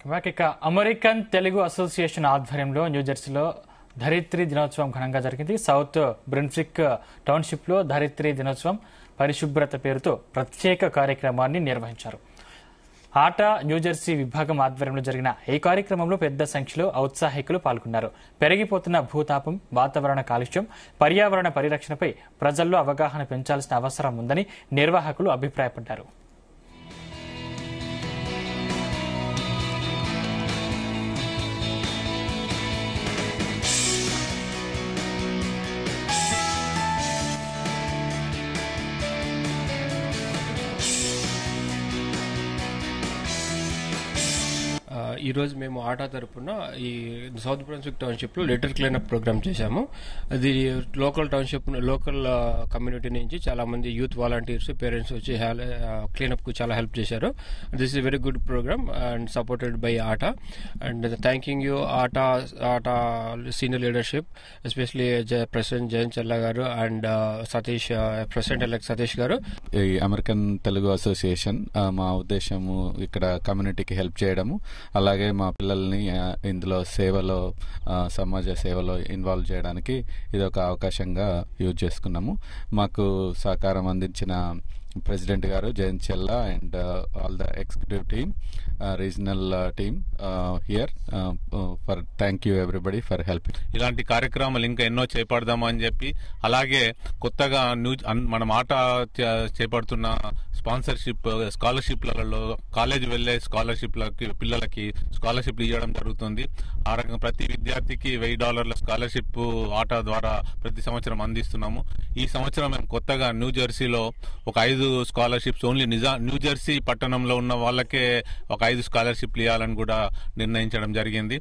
ఇక American Telugu association ఆధ్వర్యంలో న్యూజెర్సీలో ధరిత్రి దినోత్సవం ఘనంగా జరిగింది. సౌత్ బ్రన్స్విక్ టౌన్షిప్ లో ధరిత్రి దినోత్సవం పరిశుభ్రత పేరుతో ప్రత్యేక కార్యక్రమాన్ని నిర్వహించారు. ఆటా న్యూజెర్సీ విభాగం ఆధ్వర్యంలో జరిగిన ఈ కార్యక్రమంలో పెద్ద సంఖ్యలో ఔత్సాహికులు పాల్గొన్నారు. పెరిగిపోతున్న భూతాపం, వాతావరణ కాలుష్యం, పర్యావరణ పరిరక్షణపై ప్రజల్లో అవగాహన పెంచాల్సిన అవసరం ఉందని నిర్వాహకులు అభిప్రాయపడ్డారు. ఈ రోజు మేము ఆటా తరపున ఈ సౌత్ బ్రన్స్విక్ టౌన్షిప్ లో లెటర్ క్లీనప్ ప్రోగ్రామ్ చేశాము. అది లోకల్ టౌన్షిప్ లోకల్ కమ్యూనిటీ నుంచి చాలా మంది యూత్ వాలంటీర్స్, పేరెంట్స్ వచ్చి క్లీనప్ కు చాలా హెల్ప్ చేశారు. This is very good program and supported by ATA. And thanking you ATA senior leadership, especially president Jayanth Chella garu and Satish, president elect Satish garu. ఈ అమెరికన్ తెలుగు అసోసియేషన్ మా ఉద్దేశము ఇక్కడ కమ్యూనిటీకి హెల్ప్ చేయడము, అలాగే మా పిల్లల్ని ఇందులో సేవలో, సమాజ సేవలో ఇన్వాల్వ్ చేయడానికి ఇది ఒక అవకాశంగా యూజ్ చేసుకున్నాము. మాకు సహకారం అందించిన president garu Jayanth Chella and all the executive team, regional team here, for thank you everybody for helping. ఇలాంటి కార్యక్రమాలు ఇంకా ఎన్నో చేపడదామా అని చెప్పి, అలాగే కొత్తగా మన మాట చేపడుతున్న స్పాన్సర్షిప్ స్కాలర్షిప్లలో కాలేజ్ వెళ్లే పిల్లలకి స్కాలర్షిప్లు ఇవ్వడం జరుగుతుంది. ఆ రకంగా ప్రతి విద్యార్థికి $1000 స్కాలర్షిప్ ఆటా ద్వారా ప్రతి సంవత్సరం అందిస్తున్నాము. ఈ సంవత్సరం మేము కొత్తగా న్యూజెర్సీలో ఒక 5 స్కాలర్షిప్స్ ఓన్లీ న్యూజెర్సీ పట్టణంలో ఉన్న వాళ్ళకే ఒక 5 స్కాలర్షిప్లు ఇవ్వాలని కూడా నిర్ణయించడం జరిగింది.